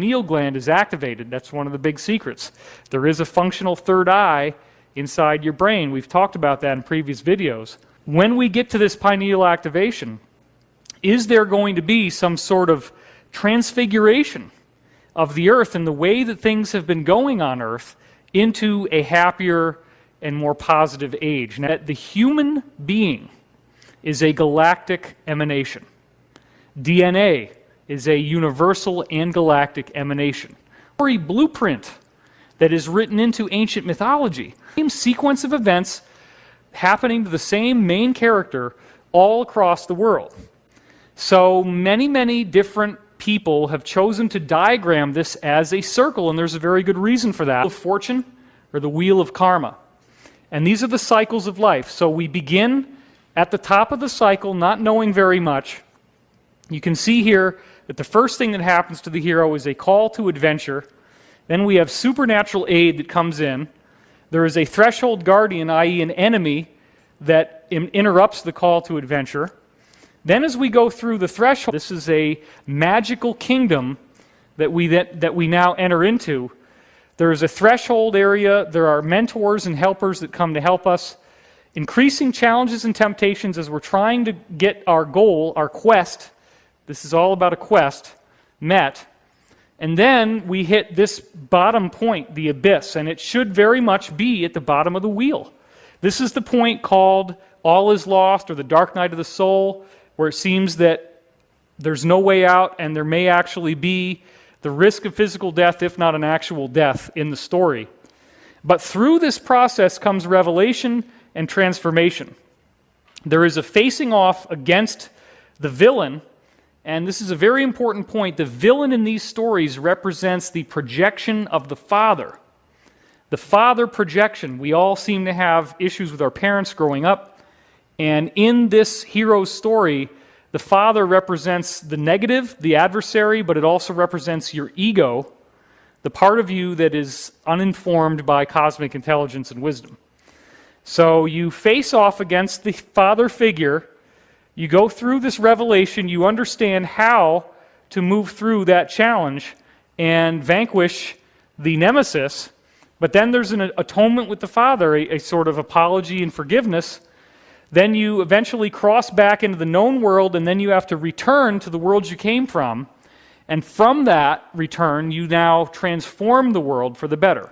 pineal gland is activated. That's one of the big secrets. There is a functional third eye inside your brain. We've talked about that in previous videos. When we get to this pineal activation, is there going to be some sort of transfiguration of the earth and the way that things have been going on earth into a happier and more positive age? Now, the human being is a galactic emanation. DNA is a universal and galactic emanation. A blueprint that is written into ancient mythology. Same sequence of events happening to the same main character all across the world. So many different people have chosen to diagram this as a circle, and there's a very good reason for that. The wheel of fortune or the wheel of karma. And these are the cycles of life. So we begin at the top of the cycle, not knowing very much. You can see here that the first thing that happens to the hero is a call to adventure. Then we have supernatural aid that comes in. There is a threshold guardian, i.e. an enemy, that interrupts the call to adventure. Then as we go through the threshold, this is a magical kingdom that we now enter into. There is a threshold area. There are mentors and helpers that come to help us. Increasing challenges and temptations as we're trying to get our goal, our quest, this is all about a quest, met. And then we hit this bottom point, the abyss, and it should very much be at the bottom of the wheel. This is the point called all is lost, or the dark night of the soul, where it seems that there's no way out and there may actually be the risk of physical death, if not an actual death, in the story. But through this process comes revelation and transformation. There is a facing off against the villain, and this is a very important point. The villain in these stories represents the projection of the father. The father projection. We all seem to have issues with our parents growing up, and in this hero's story, the father represents the negative, the adversary, but it also represents your ego, the part of you that is uninformed by cosmic intelligence and wisdom. So you face off against the father figure. You go through this revelation. You understand how to move through that challenge and vanquish the nemesis. But then there's an atonement with the father, a sort of apology and forgiveness. Then you eventually cross back into the known world, and then you have to return to the world you came from. And from that return, you now transform the world for the better.